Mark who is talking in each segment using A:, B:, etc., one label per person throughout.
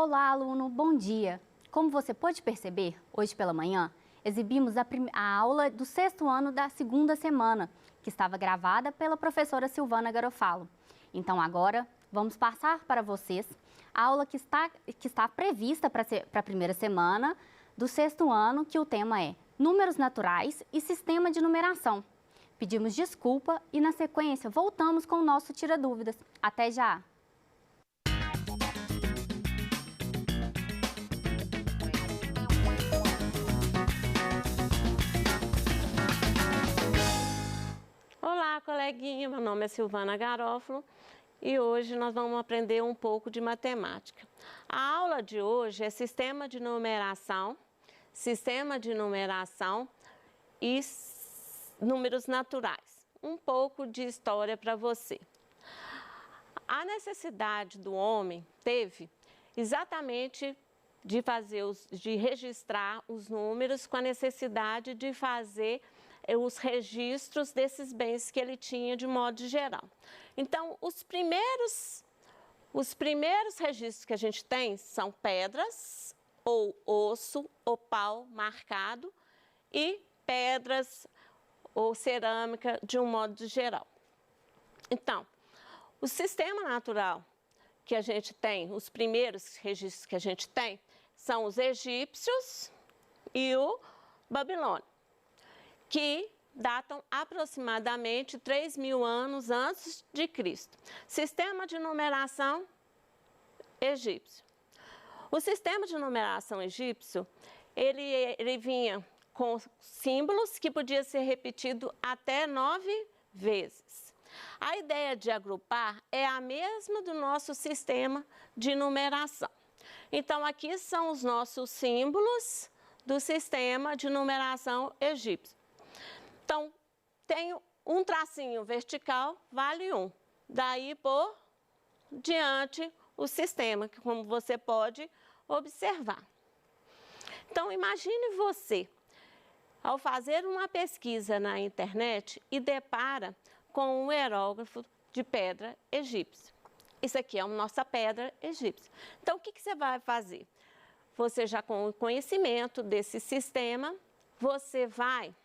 A: Olá, aluno, bom dia! Como você pode perceber, hoje pela manhã, exibimos a aula do 6º ano da 2ª semana, que estava gravada pela professora Silvana Garofalo. Então agora, vamos passar para vocês a aula que está prevista para a 1ª semana do 6º ano, que o tema é Números Naturais e Sistema de Numeração. Pedimos desculpa e, na sequência, voltamos com o nosso Tira Dúvidas. Até já!
B: Olá, coleguinha, meu nome é Silvana Garofalo e hoje nós vamos aprender um pouco de matemática. A aula de hoje é sistema de numeração e números naturais. Um pouco de história para você. A necessidade do homem teve exatamente de registrar os números com a necessidade de fazer os registros desses bens que ele tinha de modo geral. Então, os primeiros registros que a gente tem são pedras, ou osso, ou pau marcado, e pedras ou cerâmica de um modo geral. Então, o sistema natural que a gente tem, os primeiros registros que a gente tem, são os egípcios e o babilônio, que datam aproximadamente 3.000 anos antes de Cristo. Sistema de numeração egípcio. O sistema de numeração egípcio, ele vinha com símbolos que podia ser repetido até 9 vezes. A ideia de agrupar é a mesma do nosso sistema de numeração. Então, aqui são os nossos símbolos do sistema de numeração egípcio. Então, tenho um tracinho vertical, vale 1. Daí por diante o sistema, que como você pode observar. Então, imagine você, ao fazer uma pesquisa na internet e depara com um hierógrafo de pedra egípcia. Isso aqui é a nossa pedra egípcia. Então, o que você vai fazer? Você já com o conhecimento desse sistema, você vai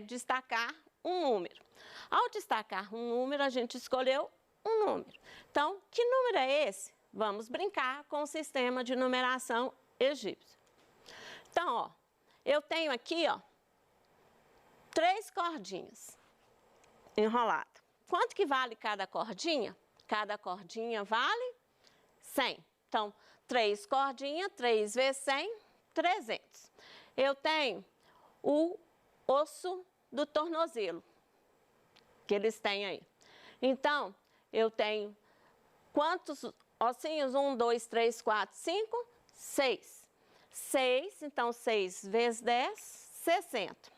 B: destacar um número. Ao destacar um número, a gente escolheu um número. Então, que número é esse? Vamos brincar com o sistema de numeração egípcio. Então, ó, eu tenho aqui, ó, 3 cordinhas enroladas. Quanto que vale cada cordinha? Cada cordinha vale 100. Então, 3 cordinhas, 3 vezes 100, 300. Eu tenho o osso do tornozelo, que eles têm aí. Então, eu tenho quantos ossinhos? 1, 2, 3, 4, 5, 6. 6, então 6 vezes 10, 60.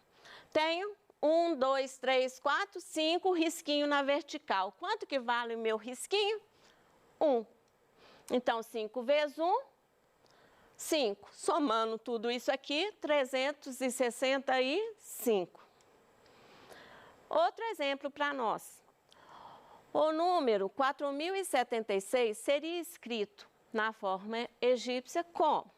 B: Tenho 1, 2, 3, 4, 5 risquinho na vertical. Quanto que vale o meu risquinho? 1. Então, 5 vezes 1, 5. Somando tudo isso aqui, 365. Outro exemplo para nós. O número 4076 seria escrito na forma egípcia como?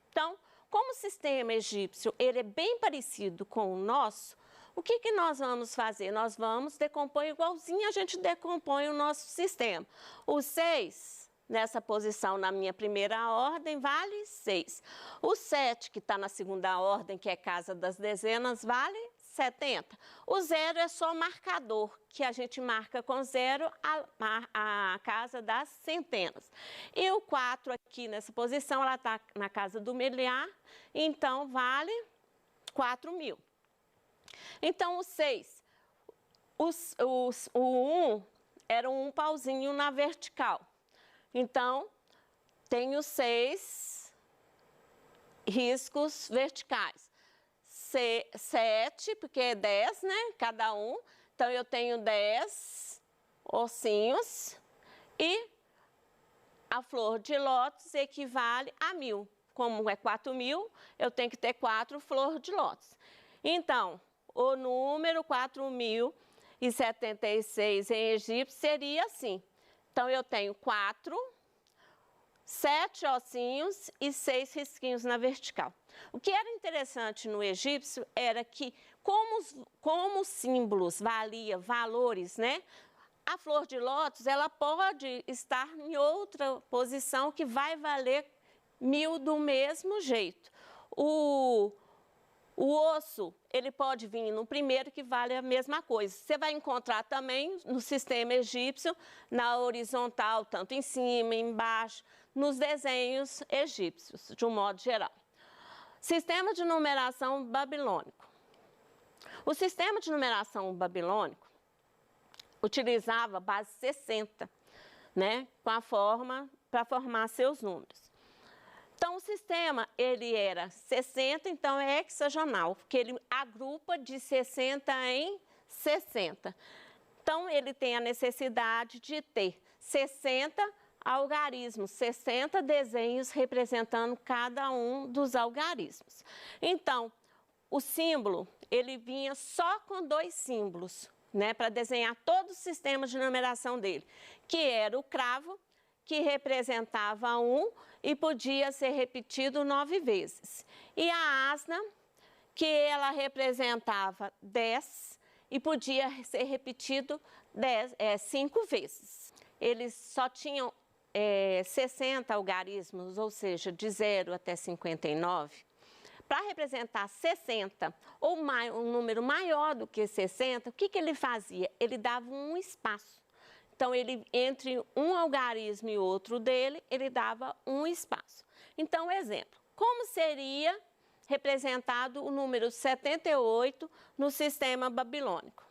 B: Então, como o sistema egípcio ele é bem parecido com o nosso, o que nós vamos fazer? Nós vamos decompor igualzinho a gente decompõe o nosso sistema. O 6, nessa posição na minha primeira ordem, vale 6. O 7, que está na segunda ordem, que é casa das dezenas, vale 70. O 0 é só marcador, que a gente marca com 0 a casa das centenas. E o 4 aqui nessa posição, ela está na casa do milhar, então vale 4.000. Então, o 6, o 1 era um pauzinho na vertical. Então, tenho 6 riscos verticais. 7, porque é 10, né? Cada um. Então, eu tenho 10 ossinhos e a flor de lótus equivale a 1.000. Como é 4.000, eu tenho que ter 4 flores de lótus. Então, o número 4076 em egípcio seria assim. Então, eu tenho 4, 7 ossinhos e 6 risquinhos na vertical. O que era interessante no egípcio era que, como os símbolos valiam valores, né? A flor de lótus, ela pode estar em outra posição que vai valer 1000 do mesmo jeito. O osso, ele pode vir no primeiro que vale a mesma coisa. Você vai encontrar também no sistema egípcio, na horizontal, tanto em cima, embaixo, nos desenhos egípcios, de um modo geral. Sistema de numeração babilônico. O sistema de numeração babilônico utilizava a base 60, né, para formar seus números. Então, o sistema, ele era 60, então é hexagonal, porque ele agrupa de 60 em 60. Então, ele tem a necessidade de ter 60 algarismos, 60 desenhos representando cada um dos algarismos. Então, o símbolo, ele vinha só com 2 símbolos, né, para desenhar todo o sistema de numeração dele, que era o cravo, que representava 1 e podia ser repetido 9 vezes. E a asna, que ela representava 10 e podia ser repetido 5 vezes. Eles só tinham 60 algarismos, ou seja, de 0 até 59. Para representar 60 ou um número maior do que 60, o que ele fazia? Ele dava um espaço. Então, entre um algarismo e outro dele, ele dava um espaço. Então, exemplo, como seria representado o número 78 no sistema babilônico?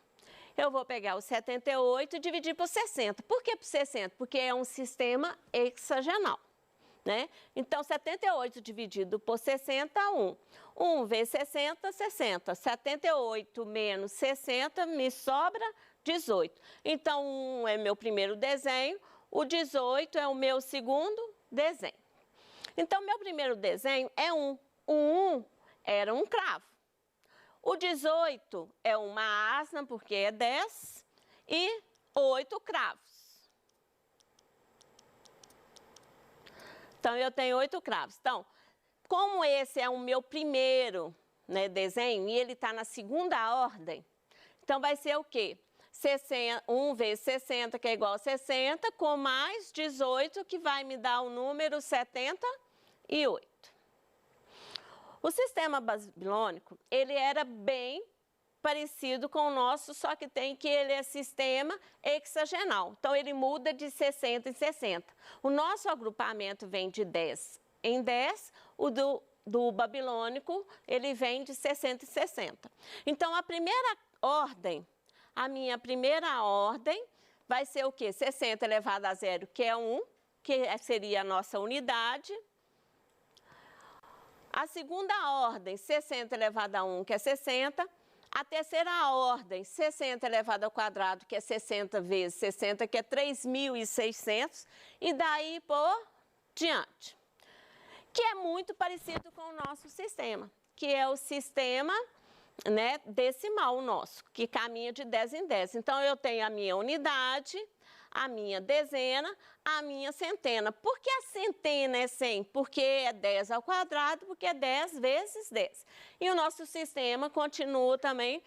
B: Eu vou pegar o 78 e dividir por 60. Por que por 60? Porque é um sistema hexagonal, né? Então, 78 dividido por 60, 1. 1 vezes 60, 60. 78 menos 60, me sobra 18. Então, 1 é meu primeiro desenho, o 18 é o meu segundo desenho. Então, meu primeiro desenho é 1. O 1 era um cravo. O 18 é uma asna, porque é 10, e 8 cravos. Então, eu tenho 8 cravos. Então, como esse é o meu primeiro, né, desenho, e ele está na segunda ordem, então vai ser o quê? 1 vezes 60, que é igual a 60, com mais 18, que vai me dar o número 78. O sistema babilônico, ele era bem parecido com o nosso, só que ele é sistema hexagonal. Então, ele muda de 60 em 60. O nosso agrupamento vem de 10 em 10, o do babilônico, ele vem de 60 em 60. Então, a minha primeira ordem vai ser o quê? 60 elevado a 0, que é 1, que seria a nossa unidade. A segunda ordem, 60 elevado a 1, que é 60. A terceira ordem, 60 elevado ao quadrado, que é 60 vezes 60, que é 3.600. E daí por diante. Que é muito parecido com o nosso sistema, que é o sistema, né, decimal o nosso, que caminha de 10 em 10. Então, eu tenho a minha unidade, a minha dezena, a minha centena. Por que a centena é 100? Porque é 10 ao quadrado, porque é 10 vezes 10. E o nosso sistema continua também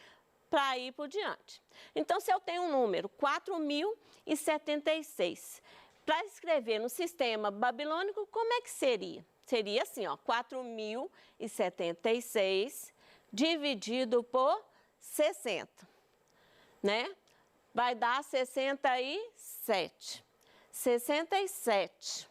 B: para ir por diante. Então, se eu tenho um número 4.076, para escrever no sistema babilônico, como é que seria? Seria assim, ó, 4.076 dividido por 60, né? Vai dar 67. 67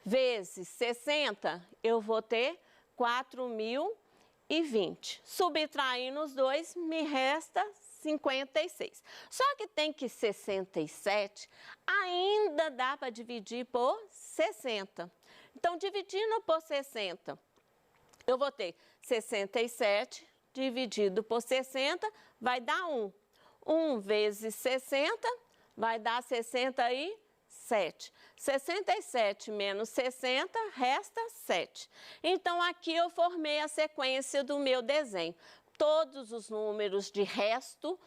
B: vezes 60, eu vou ter 4.020. Subtraindo os dois, me resta 56. Só que tem que 67 ainda dá para dividir por 60. Então, dividindo por 60, eu vou ter 67 dividido por 60, vai dar 1. 1 vezes 60 vai dar 67. 67 menos 60 resta 7. Então, aqui eu formei a sequência do meu desenho. Todos os números de resto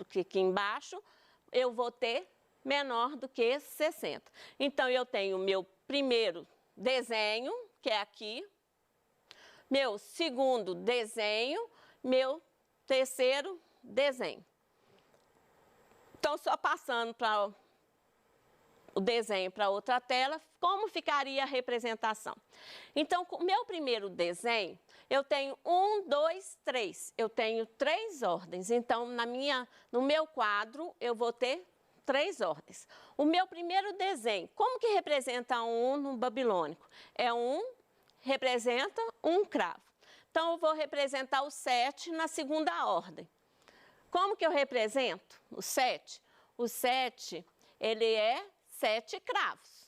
B: que aqui embaixo, eu vou ter menor do que 60. Então, eu tenho o meu primeiro desenho, que é aqui, meu segundo desenho, meu terceiro desenho. Então, só passando para o desenho para outra tela, como ficaria a representação? Então, com o meu primeiro desenho, eu tenho 1, 2, 3. Eu tenho 3 ordens. Então, no meu quadro, eu vou ter 3 ordens. O meu primeiro desenho, como que representa 1 no babilônico? Representa um cravo. Então, eu vou representar o 7 na segunda ordem. Como que eu represento o 7? O 7, ele é 7 cravos.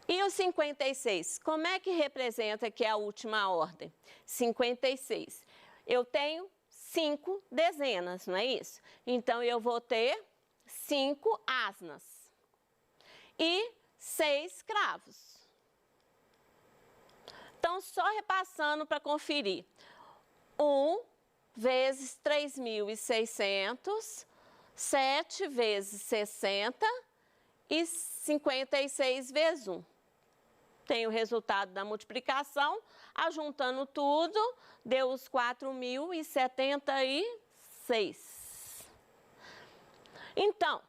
B: E o 56, como é que representa que é a última ordem? 56. Eu tenho 5 dezenas, não é isso? Então, eu vou ter 5 asnas e 6 cravos. Então, só repassando para conferir. 1 vezes 3.600, 7 vezes 60 e 56 vezes 1. Tem o resultado da multiplicação, ajuntando tudo, deu os 4.076. Então,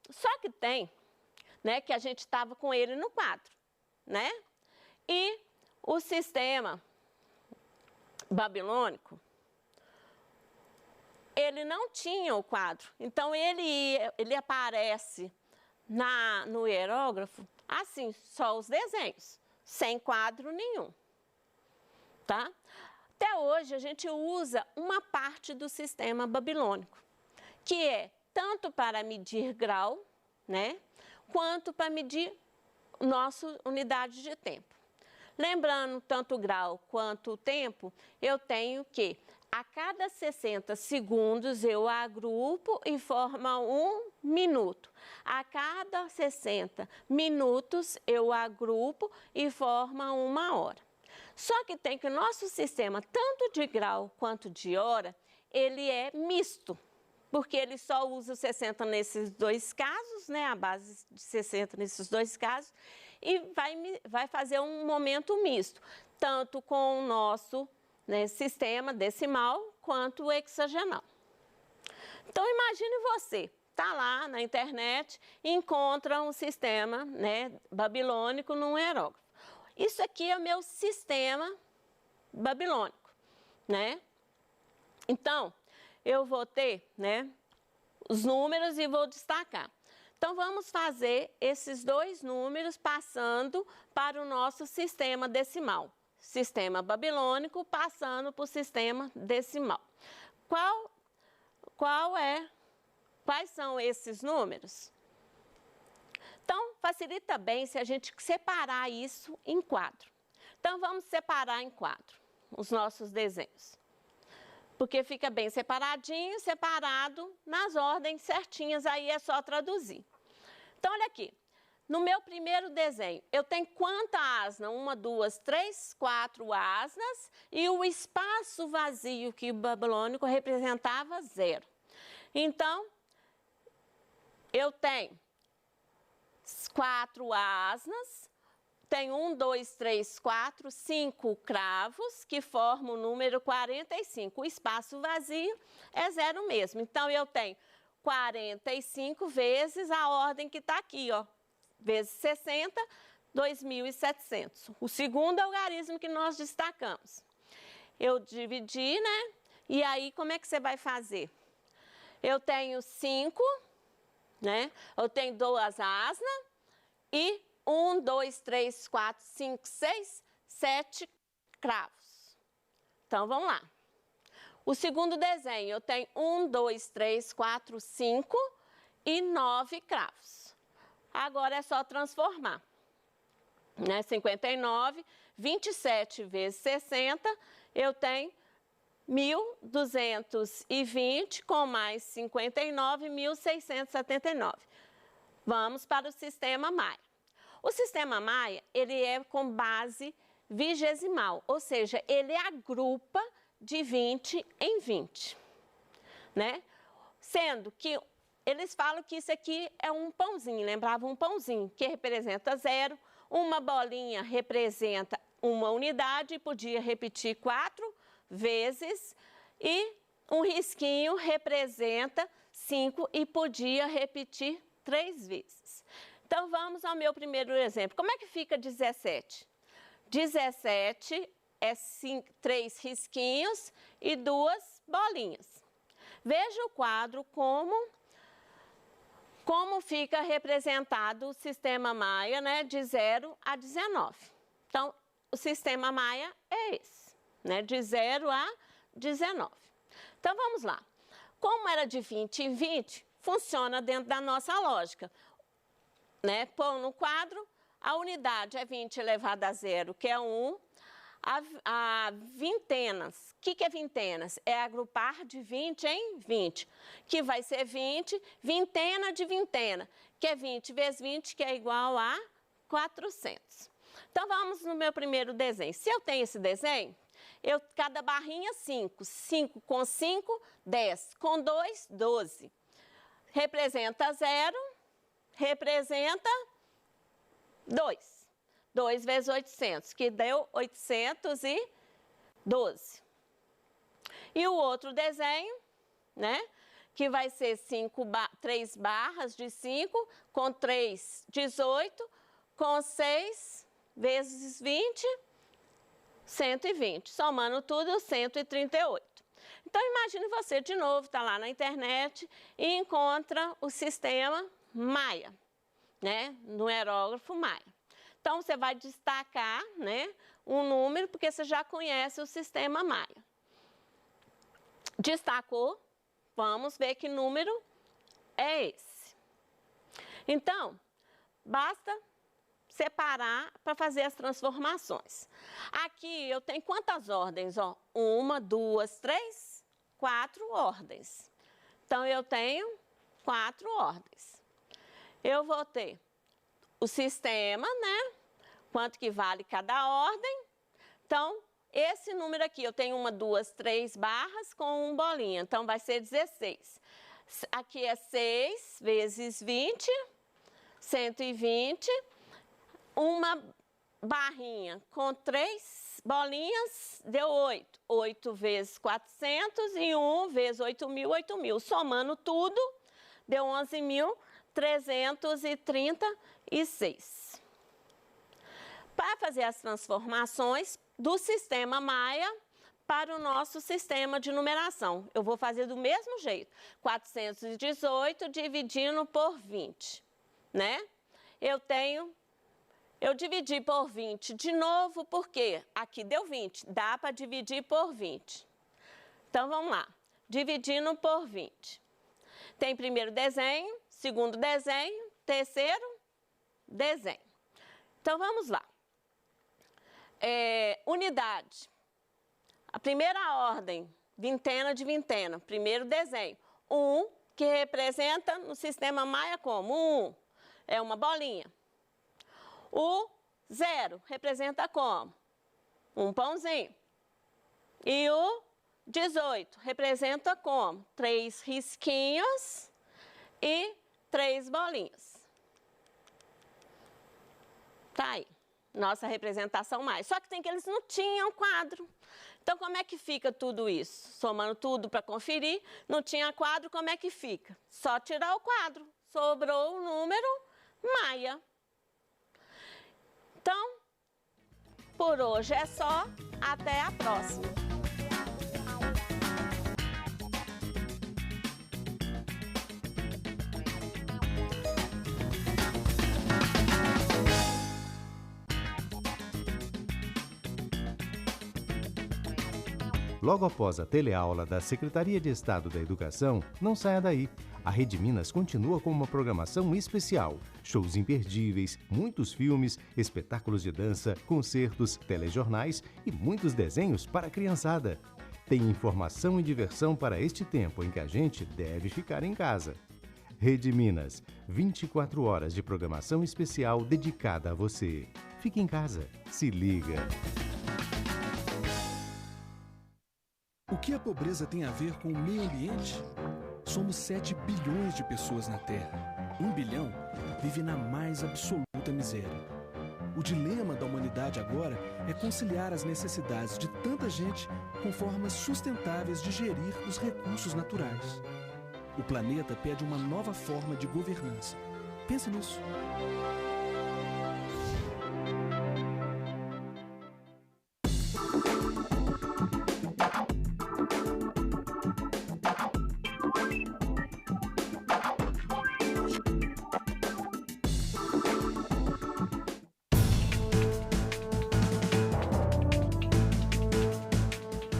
B: só que tem, né, que a gente estava com ele no quadro, né? E o sistema babilônico, ele não tinha o quadro. Então, ele aparece no hierógrafo assim, só os desenhos, sem quadro nenhum, tá? Até hoje, a gente usa uma parte do sistema babilônico, que é tanto para medir grau, né, quanto para medir nossa unidade de tempo. Lembrando, tanto o grau quanto o tempo, eu tenho que, a cada 60 segundos, eu agrupo e forma 1 minuto. A cada 60 minutos, eu agrupo e forma 1 hora. Só que tem que o nosso sistema, tanto de grau quanto de hora, ele é misto, porque ele só usa o 60 nesses 2 casos, né, a base de 60 nesses 2 casos, e vai fazer um momento misto, tanto com o nosso, né, sistema decimal quanto o hexagonal. Então, imagine você, está lá na internet e encontra um sistema, né, babilônico num hierógrafo. Isso aqui é o meu sistema babilônico, né? Então, eu vou ter, né, os números e vou destacar. Então, vamos fazer esses 2 números passando para o nosso sistema decimal. Sistema babilônico passando para o sistema decimal. Quais são esses números? Então, facilita bem se a gente separar isso em quadro. Então, vamos separar em quadro os nossos desenhos. Porque fica bem separadinho, separado nas ordens certinhas, aí é só traduzir. Então, olha aqui. No meu primeiro desenho, eu tenho quanta asna? 1, 2, 3, 4 asnas e o espaço vazio que o babilônico representava 0. Então, eu tenho 4 asnas, tenho 1, 2, 3, 4, 5 cravos, que formam o número 45. O espaço vazio é 0 mesmo. Então, eu tenho 45 vezes a ordem que está aqui, ó. Vezes 60, 2.700. O segundo algarismo que nós destacamos. Eu dividi, né? E aí, como é que você vai fazer? Eu tenho 5, né? Eu tenho 2 asnas e 1, 2, 3, 4, 5, 6, 7 cravos. Então, vamos lá. O segundo desenho, eu tenho 1, 2, 3, 4, 5 e 9 cravos. Agora é só transformar, né? 59, 27 vezes 60, eu tenho 1.220 com mais 59, 1.679. Vamos para o sistema Maia. O sistema Maia, ele é com base vigesimal, ou seja, ele agrupa de 20 em 20, né? Sendo que eles falam que isso aqui é um pãozinho, lembrava um pãozinho, que representa 0, uma bolinha representa uma unidade, podia repetir 4 vezes, e um risquinho representa 5 e podia repetir 3 vezes. Então, vamos ao meu primeiro exemplo. Como é que fica 17? 17 é 3 risquinhos e 2 bolinhas. Veja o quadro como fica representado o sistema Maia, né, de 0 a 19. Então, o sistema Maia é esse, né, de 0 a 19. Então, vamos lá. Como era de 20 em 20, funciona dentro da nossa lógica. Né? Pôr no quadro, a unidade é 20 elevado a 0, que é 1. A vintenas, o que é vintenas? É agrupar de 20 em 20, que vai ser 20, vintena de vintena, que é 20 vezes 20, que é igual a 400. Então, vamos no meu primeiro desenho. Se eu tenho esse desenho, cada barrinha 5, 5 com 5, 10, com 2, 12. Representa 0, representa 2. 2 vezes 800, que deu 812. E o outro desenho, né, que vai ser 3 barras de 5, com 3, 18, com 6 vezes 20, 120. Somando tudo, 138. Então, imagine você, de novo, está lá na internet e encontra o sistema Maia, né, no aerógrafo Maia. Então, você vai destacar, né, um número, porque você já conhece o sistema Maia. Destacou, vamos ver que número é esse. Então, basta separar para fazer as transformações. Aqui eu tenho quantas ordens? 1, 2, 3, 4 ordens. Então, eu tenho 4 ordens. Eu vou ter o sistema, né? Quanto que vale cada ordem. Então, esse número aqui, eu tenho 1, 2, 3 barras com 1 bolinha. Então, vai ser 16. Aqui é 6 vezes 20, 120. Uma barrinha com 3 bolinhas deu 8. 8 vezes 400 e 1 vezes 8.000, 8.000. Somando tudo, deu 11.336. Para fazer as transformações do sistema Maia para o nosso sistema de numeração, eu vou fazer do mesmo jeito. 418 dividindo por 20, né? Eu dividi por 20 de novo, porque aqui deu 20, dá para dividir por 20. Então, vamos lá. Dividindo por 20. Tem primeiro desenho, segundo desenho, terceiro desenho. Então, vamos lá. Unidade. A primeira ordem, vintena de vintena, primeiro desenho. 1, que representa no sistema Maia como? 1 é uma bolinha. O 0 representa como? Um pãozinho. E o 18 representa como? 3 risquinhos e 3 bolinhas. Tá aí, nossa representação mais. Só que tem que eles não tinham quadro. Então, como é que fica tudo isso? Somando tudo para conferir, não tinha quadro, como é que fica? Só tirar o quadro. Sobrou o número Maia. Então, por hoje é só. Até a próxima.
C: Logo após a teleaula da Secretaria de Estado da Educação, não saia daí. A Rede Minas continua com uma programação especial. Shows imperdíveis, muitos filmes, espetáculos de dança, concertos, telejornais e muitos desenhos para a criançada. Tem informação e diversão para este tempo em que a gente deve ficar em casa. Rede Minas, 24 horas de programação especial dedicada a você. Fique em casa, se liga.
D: O que a pobreza tem a ver com o meio ambiente? Somos 7 bilhões de pessoas na Terra. 1 bilhão vive na mais absoluta miséria. O dilema da humanidade agora é conciliar as necessidades de tanta gente com formas sustentáveis de gerir os recursos naturais. O planeta pede uma nova forma de governança. Pense nisso.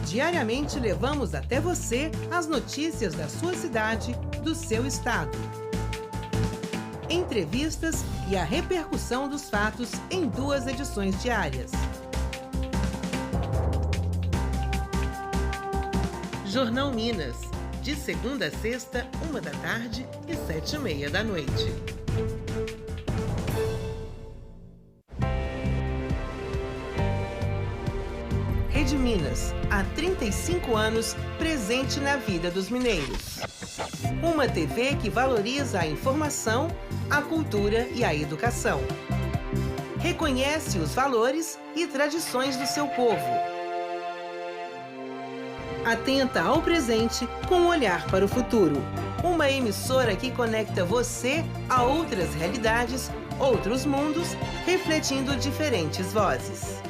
E: Diariamente levamos até você as notícias da sua cidade, do seu estado. Entrevistas e a repercussão dos fatos em 2 edições diárias. Jornal Minas, de segunda a sexta, 13h e 19h30. Rede Minas, há 35 anos, presente na vida dos mineiros. Uma TV que valoriza a informação, a cultura e a educação. Reconhece os valores e tradições do seu povo. Atenta ao presente com um olhar para o futuro. Uma emissora que conecta você a outras realidades, outros mundos, refletindo diferentes vozes.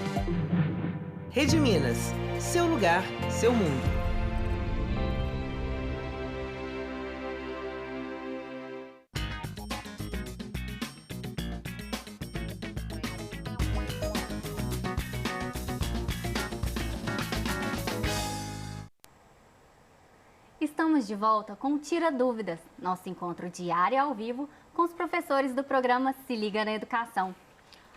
E: Rede Minas, seu lugar, seu mundo.
A: Estamos de volta com o Tira Dúvidas, nosso encontro diário ao vivo com os professores do programa Se Liga na Educação.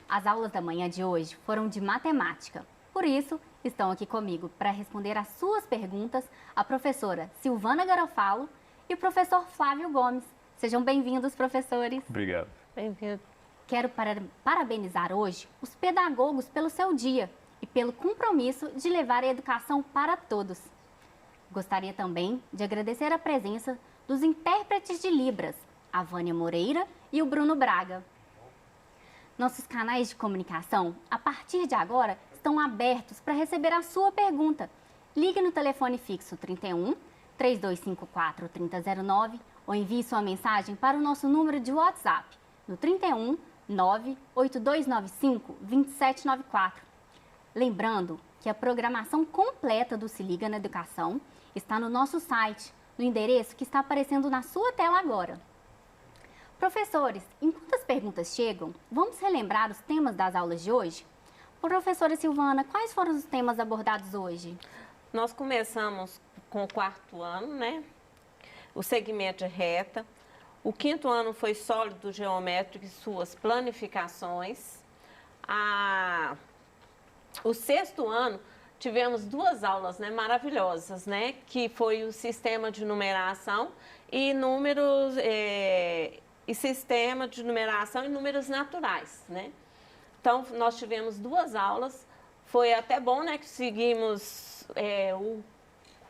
A: As aulas da manhã de hoje foram de matemática. Por isso, estão aqui comigo para responder às suas perguntas a professora Silvana Garofalo e o professor Flávio Gomes. Sejam bem-vindos, professores.
F: Obrigado.
B: Bem-vindo.
A: Quero parabenizar hoje os pedagogos pelo seu dia e pelo compromisso de levar a educação para todos. Gostaria também de agradecer a presença dos intérpretes de Libras, a Vânia Moreira e o Bruno Braga. Nossos canais de comunicação, a partir de agora, estão abertos para receber a sua pergunta. Ligue no telefone fixo 31 3254 3009 ou envie sua mensagem para o nosso número de WhatsApp no 31 98295 2794. Lembrando que a programação completa do Se Liga na Educação está no nosso site, no endereço que está aparecendo na sua tela agora. Professores, enquanto as perguntas chegam, vamos relembrar os temas das aulas de hoje? Professora Silvana, quais foram os temas abordados hoje?
B: Nós começamos com o 4º ano, né? O segmento de reta. O 5º ano foi sólido geométrico e suas planificações. O 6º ano tivemos 2 aulas, né, maravilhosas, né? Que foi o sistema de numeração e números e sistema de numeração e números naturais, né? Então, nós tivemos 2 aulas, foi até bom, né, que seguimos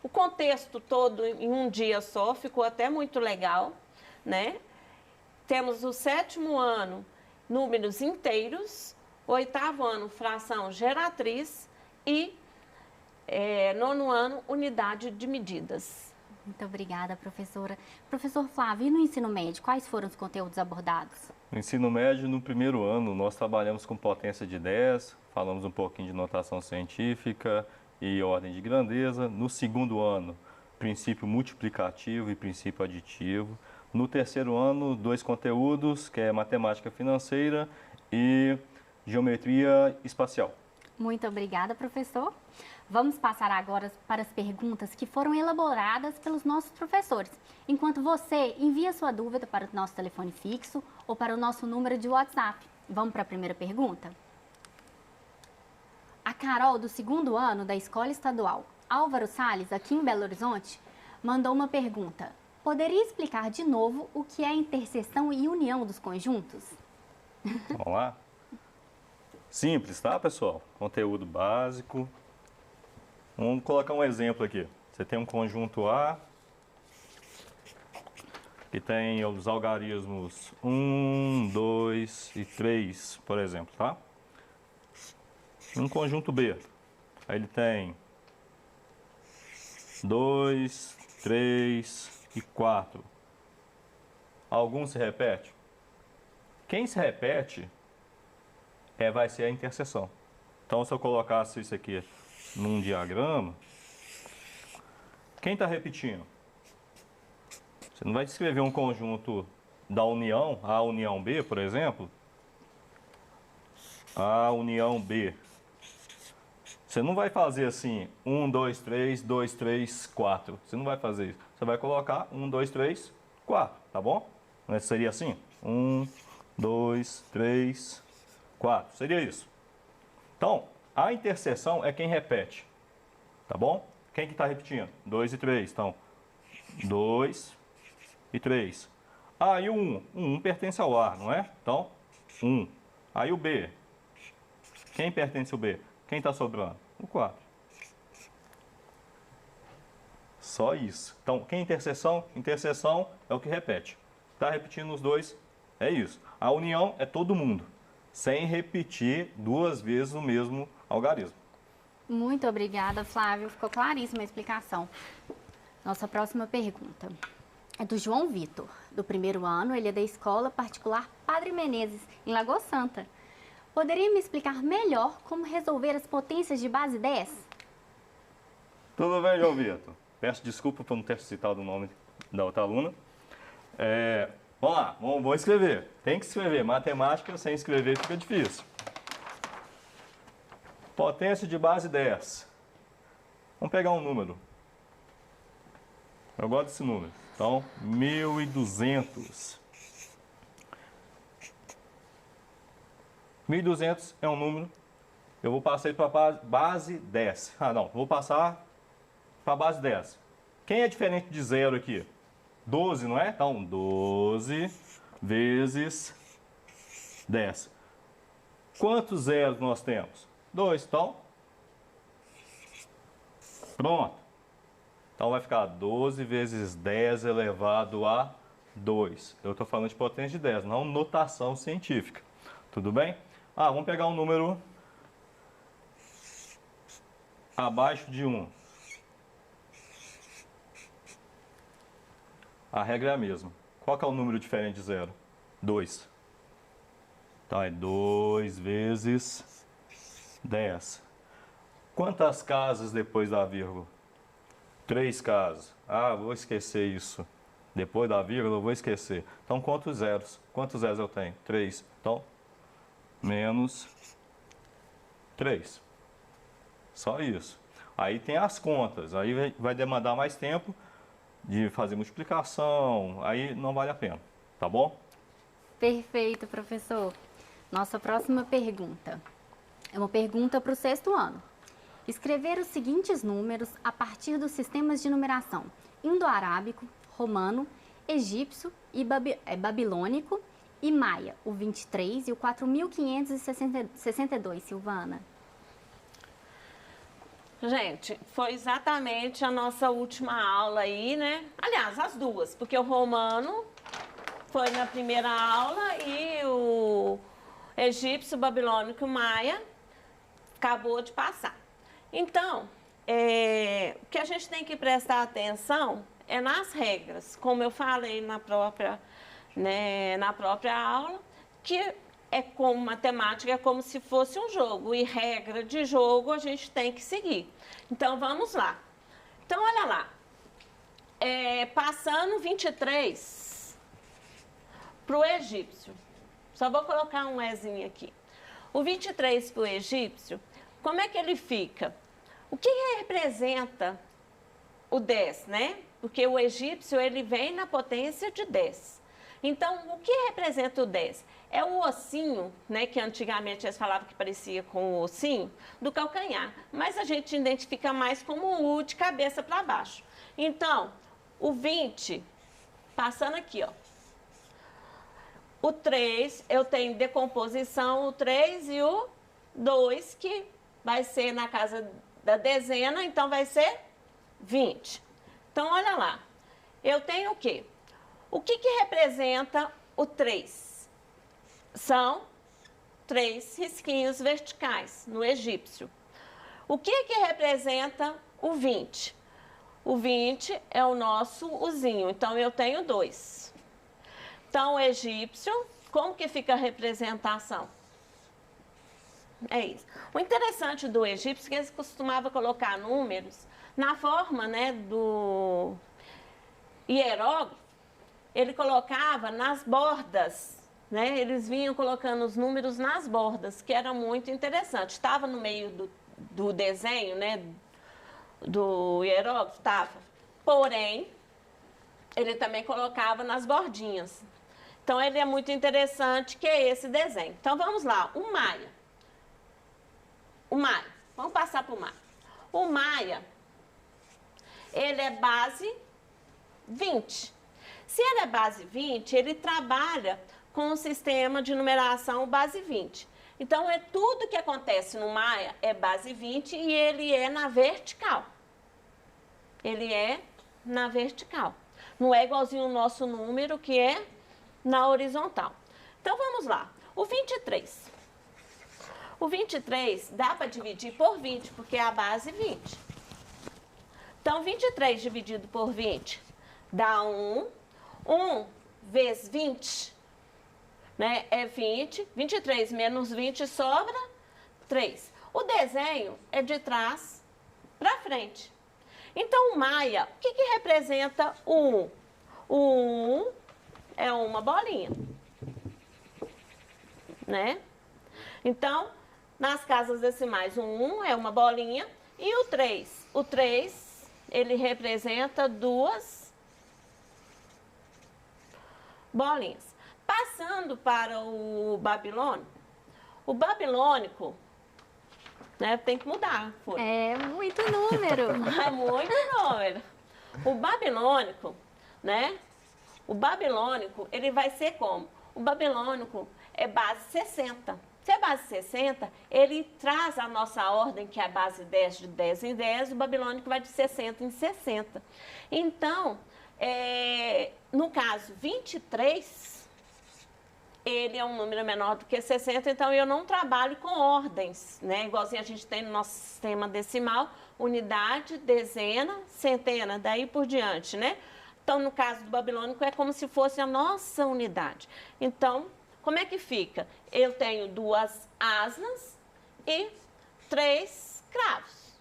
B: o contexto todo em um dia só, ficou até muito legal, né? Temos o 7º ano, números inteiros, o 8º ano, fração geratriz e 9º ano, unidade de medidas.
A: Muito obrigada, professora. Professor Flávio, e no ensino médio, quais foram os conteúdos abordados?
F: No ensino médio, no 1º ano, nós trabalhamos com potência de 10, falamos um pouquinho de notação científica e ordem de grandeza. No 2º ano, princípio multiplicativo e princípio aditivo. No 3º ano, 2 conteúdos, que é matemática financeira e geometria espacial.
A: Muito obrigada, professor. Vamos passar agora para as perguntas que foram elaboradas pelos nossos professores. Enquanto você envia sua dúvida para o nosso telefone fixo ou para o nosso número de WhatsApp. Vamos para a primeira pergunta? A Carol, do 2º ano da Escola Estadual Álvaro Salles, aqui em Belo Horizonte, mandou uma pergunta. Poderia explicar de novo o que é a interseção e união dos conjuntos?
F: Vamos lá? Simples, tá, pessoal? Conteúdo básico. Vamos colocar um exemplo aqui. Você tem um conjunto A que tem os algarismos 1, 2 e 3, por exemplo, tá? Um conjunto B, aí ele tem 2, 3 e 4. Algum se repete? Quem se repete vai ser a interseção. Então, se eu colocasse isso aqui num diagrama, quem está repetindo? Você não vai escrever um conjunto da união, A união B, por exemplo. A união B. Você não vai fazer assim, 1, 2, 3, 2, 3, 4. Você não vai fazer isso. Você vai colocar 1, 2, 3, 4, tá bom? Mas seria assim, 1, 2, 3, 4. Seria isso. Então, a interseção é quem repete, tá bom? Quem que está repetindo? 2 e 3. Então, 2 e 3. Ah, e o 1? O 1 pertence ao A, não é? Então, 1. Aí o B. Quem pertence ao B? Quem está sobrando? O 4. Só isso. Então, quem é interseção? Interseção é o que repete. Está repetindo os dois? É isso. A união é todo mundo, sem repetir duas vezes o mesmo algarismo.
A: Muito obrigada, Flávio. Ficou claríssima a explicação. Nossa próxima pergunta é do João Vitor, do primeiro ano. Ele é da Escola Particular Padre Menezes, em Lagoa Santa. Poderia me explicar melhor como resolver as potências de base 10?
F: Tudo bem, João Vitor. Peço desculpa por não ter citado o nome da outra aluna. Vamos lá, vou escrever. Tem que escrever. Matemática sem escrever fica difícil. Potência de base 10. Vamos pegar um número. Eu gosto desse número. Então, 1.200. 1.200 é um número. Eu vou passar para a base 10. Ah, não. Vou passar para a base 10. Quem é diferente de zero aqui? 12, não é? Então, 12 vezes 10. Quantos zeros nós temos? 2, então. Pronto. Então, vai ficar 12 vezes 10 elevado a 2. Eu estou falando de potência de 10, não notação científica. Tudo bem? Ah, vamos pegar um número abaixo de 1. A regra é a mesma. Qual que é o número diferente de 0? 2. Então, é 2 vezes 10. Quantas casas depois da vírgula? 3 casas. Ah, vou esquecer isso. Depois da vírgula, eu vou esquecer. Então, quantos zeros? Quantos zeros eu tenho? 3. Então, menos 3. Só isso. Aí tem as contas. Aí vai demandar mais tempo de fazer multiplicação. Aí não vale a pena. Tá bom?
A: Perfeito, professor. Nossa próxima pergunta é uma pergunta para o 6º ano. Escrever os seguintes números a partir dos sistemas de numeração indo-arábico, romano, egípcio e babilônico e maia, o 23 e o 4.562, Silvana.
B: Gente, foi exatamente a nossa última aula aí, né? Aliás, as duas, porque o romano foi na primeira aula e o egípcio, babilônico e maia acabou de passar. Então, o que a gente tem que prestar atenção é nas regras, como eu falei na própria aula, que é como matemática, é como se fosse um jogo, e regra de jogo a gente tem que seguir. Então, vamos lá. Então, olha lá. Passando 23 para o egípcio. Só vou colocar um ezinho aqui. O 23 para o egípcio, como é que ele fica? O que representa o 10, né? Porque o egípcio, ele vem na potência de 10. Então, o que representa o 10? É o ossinho, né, que antigamente eles falavam que parecia com o ossinho, do calcanhar. Mas a gente identifica mais como o de cabeça para baixo. Então, o 20, passando aqui, ó. O 3, eu tenho decomposição, o 3 e o 2, que vai ser na casa da dezena, então vai ser 20. Então, olha lá. Eu tenho o quê? O que representa o 3? São 3 risquinhos verticais no egípcio. O que representa o 20? O 20 é o nosso uzinho, então eu tenho 2. Então, o egípcio, como que fica a representação? É isso. O interessante do egípcio é que eles costumavam colocar números na forma, né, do hieróglifo. Ele colocava nas bordas, né? Eles vinham colocando os números nas bordas, que era muito interessante. Estava no meio do desenho, né, do hieróglifo, estava. Porém, ele também colocava nas bordinhas. Então, ele é muito interessante, que é esse desenho. Então, vamos lá. O Maia. Vamos passar para o Maia. O Maia, ele é base 20. Se ele é base 20, ele trabalha com o sistema de numeração base 20. Então, tudo que acontece no Maia é base 20 e ele é na vertical. Ele é na vertical. Não é igualzinho o nosso número, que é na horizontal. Então, vamos lá. O 23. O 23 dá para dividir por 20, porque é a base 20. Então, 23 dividido por 20 dá 1. 1 vezes 20, né, é 20. 23 menos 20 sobra 3. O desenho é de trás para frente. Então, o Maia, o que representa o 1? O 1 é uma bolinha, né? Então, nas casas decimais, o 1 é uma bolinha e o 3. O 3, ele representa 2 bolinhas. Passando para o babilônico, né, tem que mudar.
A: É muito número.
B: É muito número. O babilônico, né? O babilônico, ele vai ser como? O babilônico é base 60. Se é base 60, ele traz a nossa ordem, que é a base 10 de 10 em 10, o babilônico vai de 60 em 60. Então, no caso 23, ele é um número menor do que 60, então eu não trabalho com ordens, né? Igualzinho a gente tem no nosso sistema decimal, unidade, dezena, centena, daí por diante, né? Então, no caso do babilônico, é como se fosse a nossa unidade. Então, como é que fica? Eu tenho 2 asnas e 3 cravos.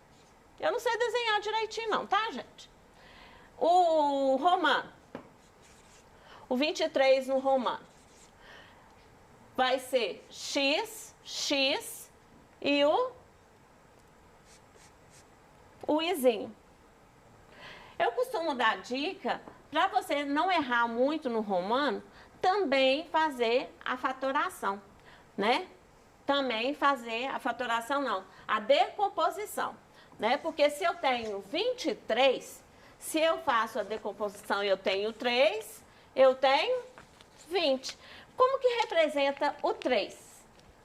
B: Eu não sei desenhar direitinho não, tá, gente? O romano, o 23 no romano, vai ser X, X e o izinho. Eu costumo dar dica para você não errar muito no romano, também fazer a fatoração, né? Também fazer a fatoração, não, a decomposição, né? Porque se eu tenho 23, se eu faço a decomposição e eu tenho 3, eu tenho 20. Como que representa o 3?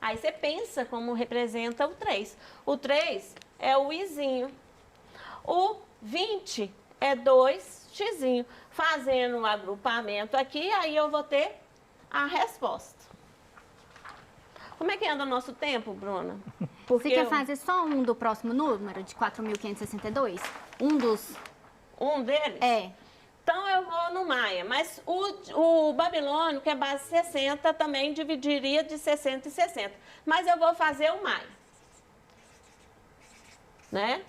B: Aí você pensa como representa o 3. O 3 é o izinho. O 20 é 2xzinho. Fazendo um agrupamento aqui, aí eu vou ter a resposta. Como é que anda o nosso tempo, Bruna?
A: Você quer fazer só um do próximo número, de 4.562? Um deles? É.
B: Então, eu vou no Maia, mas o babilônico, que é base 60, também dividiria de 60 e 60. Mas eu vou fazer o Maia, né?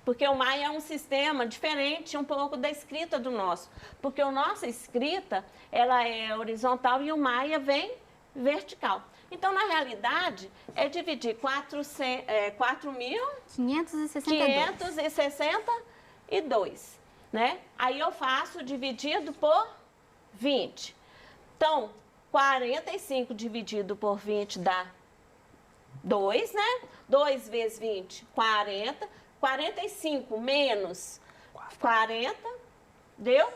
B: Porque o Maia é um sistema diferente um pouco da escrita do nosso. Porque a nossa escrita, ela é horizontal e o Maia vem vertical. Então, na realidade, é dividir 4.562, né? Aí eu faço dividido por 20. Então, 45 dividido por 20 dá 2, né? 2 vezes 20, 40. 45 menos 40, deu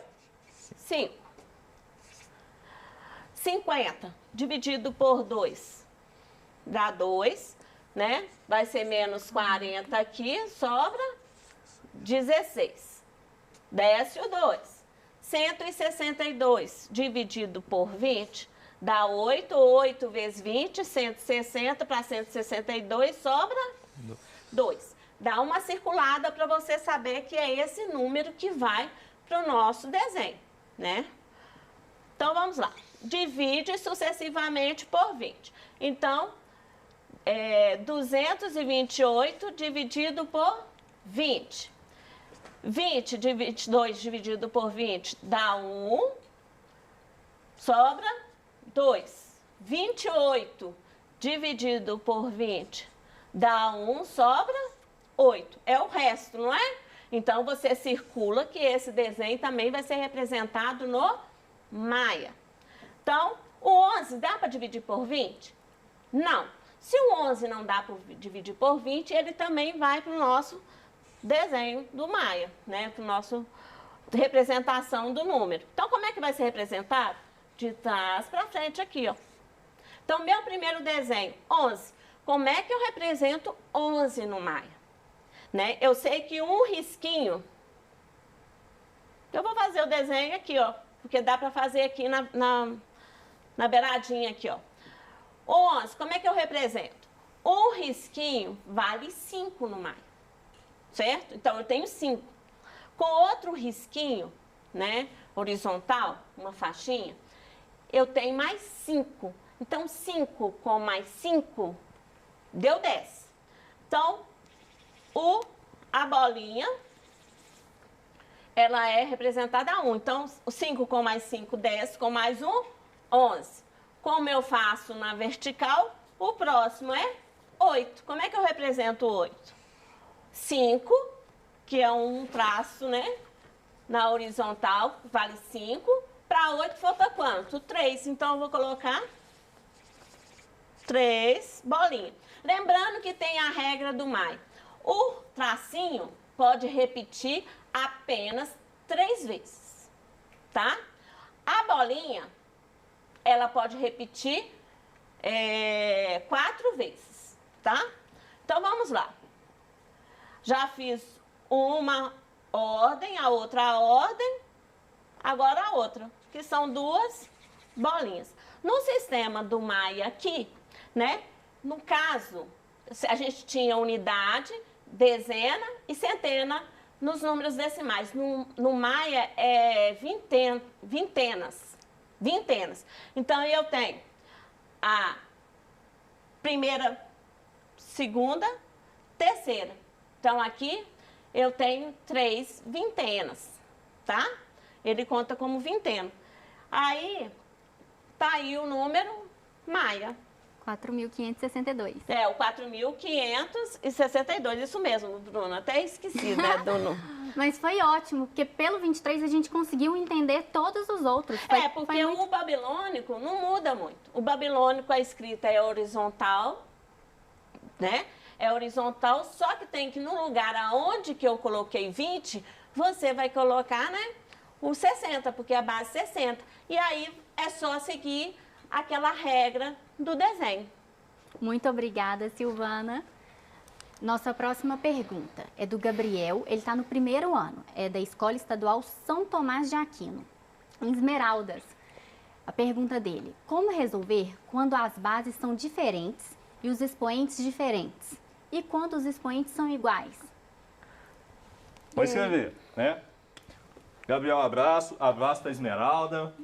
B: 5. 50 dividido por 2 dá 2, né? Vai ser menos 40 aqui, sobra 16. Desce o 2. 162 dividido por 20 dá 8. 8 vezes 20, 160 para 162, sobra 2. Dá uma circulada para você saber que é esse número que vai para o nosso desenho, né? Então, vamos lá. Divide sucessivamente por 20. Então, 228 dividido por 20. 20 de 22 dividido por 20 dá 1, sobra 2. 28 dividido por 20 dá 1, sobra 8. É o resto, não é? Então, você circula que esse desenho também vai ser representado no Maia. Então, o 11 dá para dividir por 20? Não. Se o 11 não dá para dividir por 20, ele também vai para o nosso desenho do Maia, né? Para o nosso representação do número. Então, como é que vai ser representado? De trás para frente aqui, ó. Então, meu primeiro desenho, 11. Como é que eu represento 11 no Maia? Né? Eu sei que um risquinho, eu vou fazer o desenho aqui, ó, porque dá para fazer aqui na beiradinha aqui, ó. 11, como é que eu represento? Um risquinho vale 5 no Maia, certo? Então, eu tenho 5. Com outro risquinho, né, horizontal, uma faixinha, eu tenho mais 5. Então, 5 com mais 5 deu 10. Então, a bolinha, ela é representada a 1. Então, 5 com mais 5, 10, com mais 1, 11. Como eu faço na vertical, o próximo é 8. Como é que eu represento 8? 5, que é um traço, né? Na horizontal, vale 5. Para 8 falta quanto? 3. Então, eu vou colocar 3 bolinhas. Lembrando que tem a regra do Maia. O tracinho pode repetir apenas 3 vezes, tá? A bolinha, ela pode repetir 4 vezes, tá? Então, vamos lá. Já fiz uma ordem, a outra ordem, agora a outra, que são 2 bolinhas. No sistema do Maia aqui, né? No caso, a gente tinha unidade, dezena e centena nos números decimais. No Maia é vintenas. Então, eu tenho a primeira, segunda, terceira. Então, aqui eu tenho 3 vintenas, tá? Ele conta como vintena. Aí, tá aí o número Maia.
A: 4.562.
B: É, o 4.562, isso mesmo, Bruna. Até esqueci, né, do...
A: Mas foi ótimo, porque pelo 23 a gente conseguiu entender todos os outros.
B: Porque o babilônico não muda muito. O babilônico, a escrita é horizontal, né? É horizontal, só que tem que no lugar aonde que eu coloquei 20, você vai colocar, né, o 60, porque a base é 60. E aí é só seguir aquela regra do desenho.
A: Muito obrigada, Silvana. Nossa próxima pergunta é do Gabriel, ele está no primeiro ano, é da Escola Estadual São Tomás de Aquino, em Esmeraldas. A pergunta dele, como resolver quando as bases são diferentes e os expoentes diferentes? E quando os expoentes são iguais?
F: Pode escrever, né? Gabriel, abraço da Esmeralda,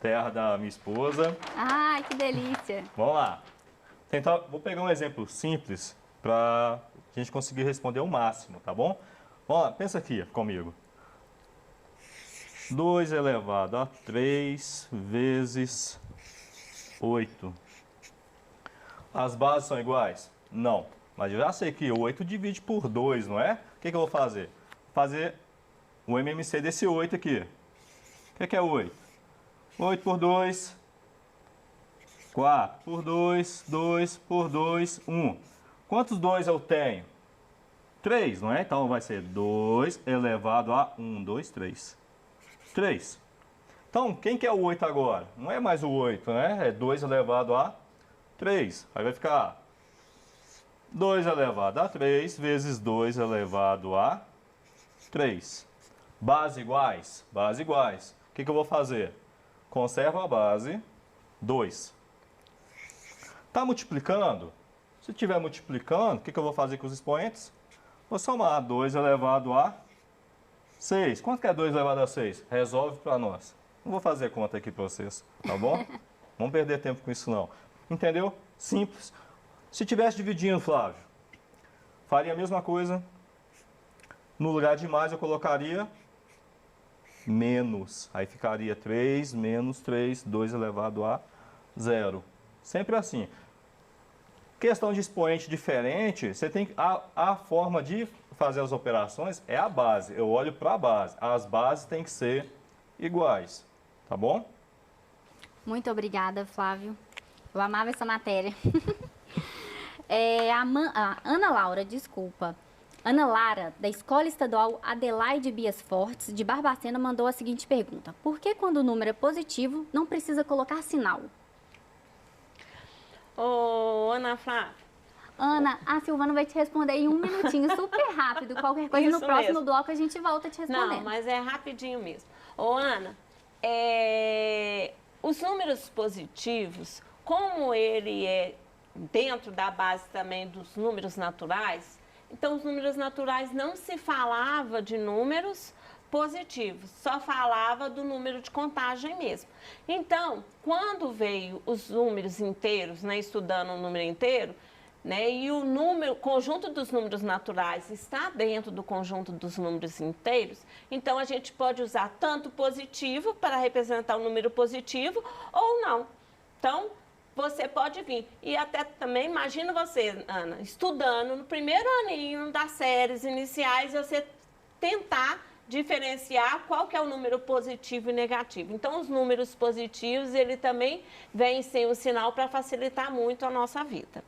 F: terra da minha esposa.
A: Ai, que delícia!
F: Vamos lá. Vou pegar um exemplo simples para a gente conseguir responder o máximo, tá bom? Vamos lá, pensa aqui comigo. 2 elevado a 3 vezes 8. As bases são iguais? Não. Mas eu já sei que 8 divide por 2, não é? O que eu vou fazer? Vou fazer o MMC desse 8 aqui. O que é 8? 8 por 2, 4 por 2, 2 por 2, 1. Quantos 2 eu tenho? 3, não é? Então vai ser 2 elevado a 1, 2, 3. 3. Então, quem que é o 8 agora? Não é mais o 8, né? É 2 elevado a 3. Aí vai ficar 2 elevado a 3 vezes 2 elevado a 3. Base iguais? Base iguais. O que eu vou fazer? Conservo a base, 2. Está multiplicando? Se estiver multiplicando, o que eu vou fazer com os expoentes? Vou somar 2 elevado a 6. Quanto que é 2 elevado a 6? Resolve para nós. Não vou fazer conta aqui para vocês, tá bom? Vamos perder tempo com isso não. Entendeu? Simples. Se tivesse dividindo, Flávio, faria a mesma coisa. No lugar de mais eu colocaria menos. Aí ficaria 3 menos 3, 2 elevado a 0. Sempre assim. Questão de expoente diferente, você tem a forma de fazer as operações é a base. Eu olho para a base. As bases têm que ser iguais, tá bom?
A: Muito obrigada, Flávio. Eu amava essa matéria. A Ana Laura, desculpa. Ana Lara, da Escola Estadual Adelaide Bias Fortes, de Barbacena, mandou a seguinte pergunta. Por que quando o número é positivo, não precisa colocar sinal?
B: Ô, Ana Flávia.
A: Ana, a Silvana vai te responder em 1 minutinho, super rápido. Qualquer coisa
B: Isso
A: no próximo
B: mesmo.
A: bloco a gente volta te respondendo.
B: Não, mas é rapidinho mesmo. Ô, Ana, os números positivos, como ele é dentro da base também dos números naturais, então os números naturais não se falava de números positivos, só falava do número de contagem mesmo. Então, quando veio os números inteiros, né, estudando o número inteiro, né, e o conjunto dos números naturais está dentro do conjunto dos números inteiros, então a gente pode usar tanto positivo para representar o número positivo ou não. Então, você pode vir. E até também, imagina você, Ana, estudando no primeiro aninho das séries iniciais, você tentar diferenciar qual que é o número positivo e negativo. Então, os números positivos, ele também vem sem o sinal para facilitar muito a nossa vida.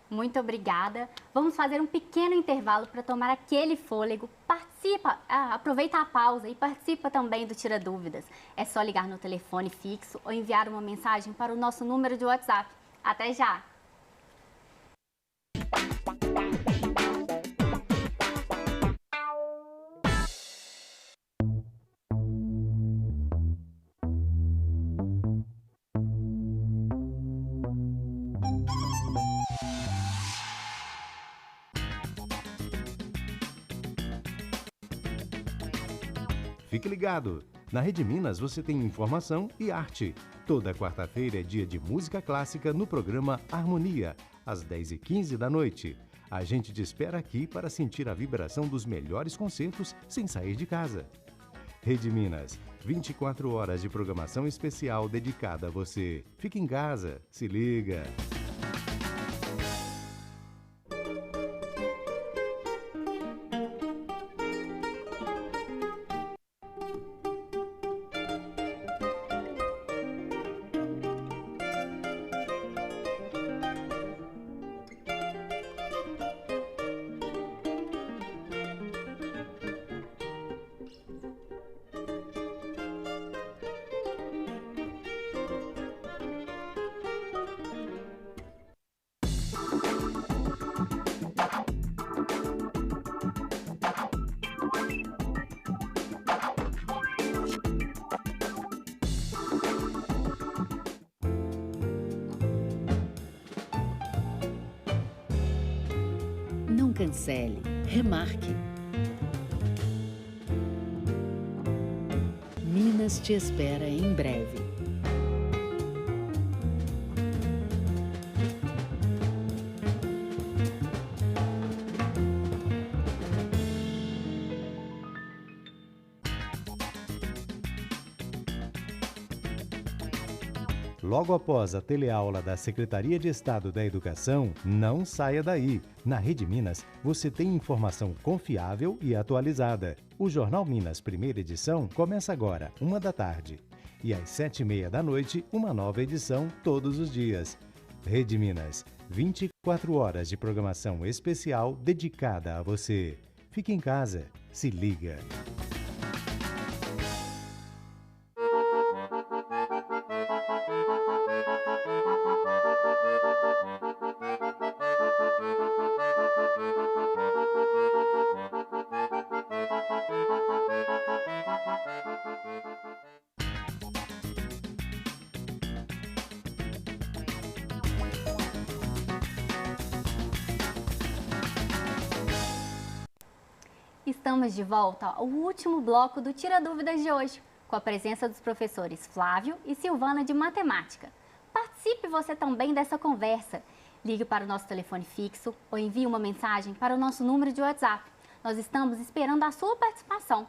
A: Muito obrigada. Vamos fazer um pequeno intervalo para tomar aquele fôlego. Participa, aproveita a pausa e participa também do Tira Dúvidas. É só ligar no telefone fixo ou enviar uma mensagem para o nosso número de WhatsApp. Até já!
C: Fique ligado! Na Rede Minas você tem informação e arte. Toda quarta-feira é dia de música clássica no programa Harmonia, às 10h15 da noite. A gente te espera aqui para sentir a vibração dos melhores concertos sem sair de casa. Rede Minas, 24 horas de programação especial dedicada a você. Fique em casa, se liga!
G: Não cancele, remarque. Minas te espera em breve.
C: Logo após a teleaula da Secretaria de Estado da Educação, não saia daí. Na Rede Minas, você tem informação confiável e atualizada. O Jornal Minas, primeira edição, começa agora, 13h. E às 19h30 da noite, uma nova edição todos os dias. Rede Minas, 24 horas de programação especial dedicada a você. Fique em casa, se liga.
A: Estamos de volta ao último bloco do Tira Dúvidas de hoje, com a presença dos professores Flávio e Silvana de Matemática. Participe você também dessa conversa. Ligue para o nosso telefone fixo ou envie uma mensagem para o nosso número de WhatsApp. Nós estamos esperando a sua participação.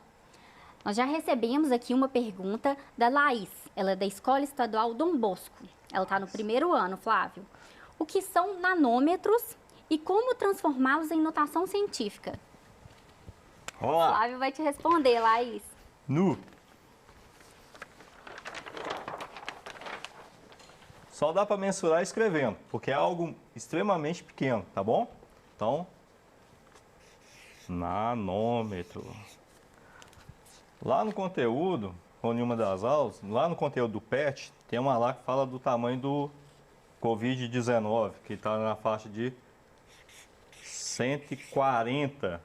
A: Nós já recebemos aqui uma pergunta da Laís. Ela é da Escola Estadual Dom Bosco. Ela está no primeiro ano, Flávio. O que são nanômetros e como transformá-los em notação científica?
F: Vamos lá.
A: Flávio vai te responder, Laís.
F: Só dá para mensurar escrevendo, porque é algo extremamente pequeno, tá bom? Então, nanômetro. Lá no conteúdo, ou em uma das aulas, lá no conteúdo do PET, tem uma lá que fala do tamanho do Covid-19, que está na faixa de 140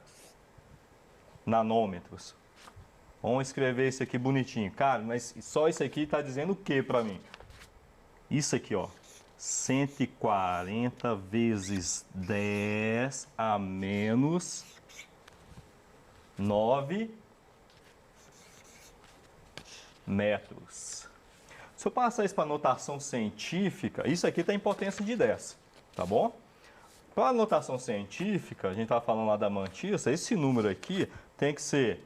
F: nanômetros. Vamos escrever isso aqui bonitinho. Cara, mas só isso aqui está dizendo o que para mim? Isso aqui, ó. 140 vezes 10 a menos 9 metros. Se eu passar isso para notação científica, isso aqui está em potência de 10, tá bom? Para a notação científica, a gente está falando lá da mantissa, esse número aqui tem que ser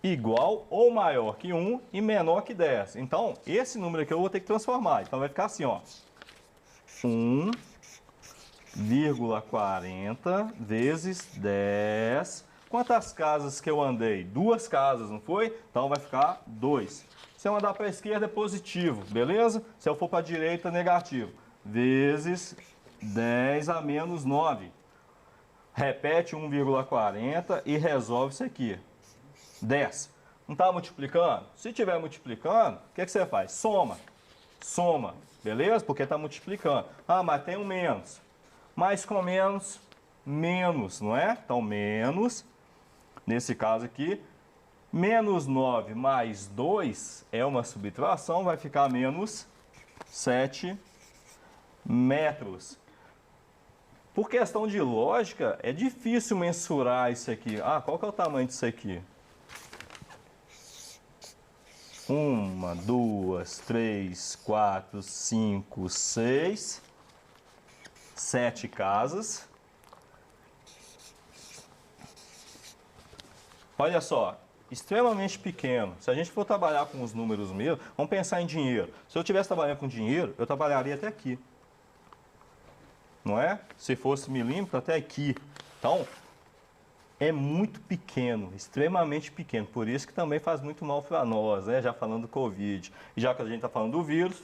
F: igual ou maior que 1 e menor que 10. Então, esse número aqui eu vou ter que transformar. Então, vai ficar assim, ó. 1,40 vezes 10. Quantas casas que eu andei? 2 casas, não foi? Então, vai ficar 2. Se eu andar para a esquerda, é positivo, beleza? Se eu for para a direita, negativo. Vezes 10 a menos 9. Repete 1,40 e resolve isso aqui. 10. Não está multiplicando? Se estiver multiplicando, o que você faz? Soma. Soma, beleza? Porque está multiplicando. Ah, mas tem um menos. Mais com menos, menos, não é? Então, menos, nesse caso aqui, menos 9 mais 2 é uma subtração, vai ficar menos 7 metros. Por questão de lógica, é difícil mensurar isso aqui. Ah, qual que é o tamanho disso aqui? 1, 2, 3, 4, 5, 6, 7 casas. Olha só, extremamente pequeno. Se a gente for trabalhar com os números mesmo, vamos pensar em dinheiro. Se eu estivesse trabalhando com dinheiro, eu trabalharia até aqui. Não é? Se fosse milímetro, até aqui. Então, é muito pequeno, extremamente pequeno. Por isso que também faz muito mal para nós, né? Já falando do Covid. E já que a gente está falando do vírus,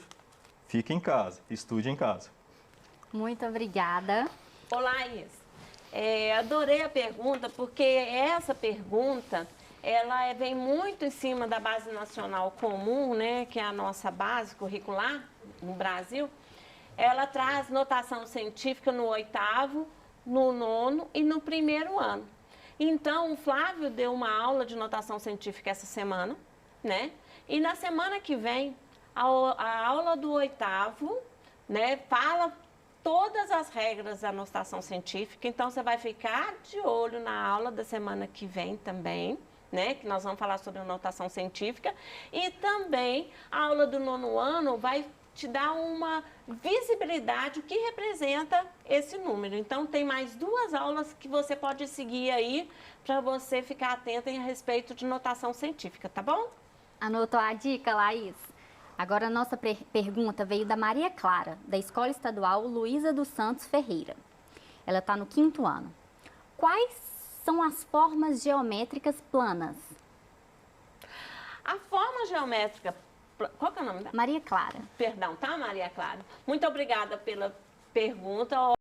F: fique em casa, estude em casa.
A: Muito obrigada.
B: Olá, Laís. Adorei a pergunta, porque essa pergunta, ela vem muito em cima da Base Nacional Comum, né? Que é a nossa base curricular no Brasil. Ela traz notação científica no 8º, no 9º e no 1º ano. Então, o Flávio deu uma aula de notação científica essa semana, né? E na semana que vem, a aula do 8º, né, fala todas as regras da notação científica. Então, você vai ficar de olho na aula da semana que vem também, né? Que nós vamos falar sobre a notação científica. E também, a aula do 9º ano vai te dá uma visibilidade, o que representa esse número. Então, tem mais 2 aulas que você pode seguir aí para você ficar atenta a respeito de notação científica, tá bom?
A: Anotou a dica, Laís? Agora, a nossa pergunta veio da Maria Clara, da Escola Estadual Luísa dos Santos Ferreira. Ela está no 5º ano. Quais são as formas geométricas planas?
B: A forma geométrica. Qual que é o nome dela?
A: Maria Clara.
B: Perdão, tá, Maria Clara? Muito obrigada pela pergunta.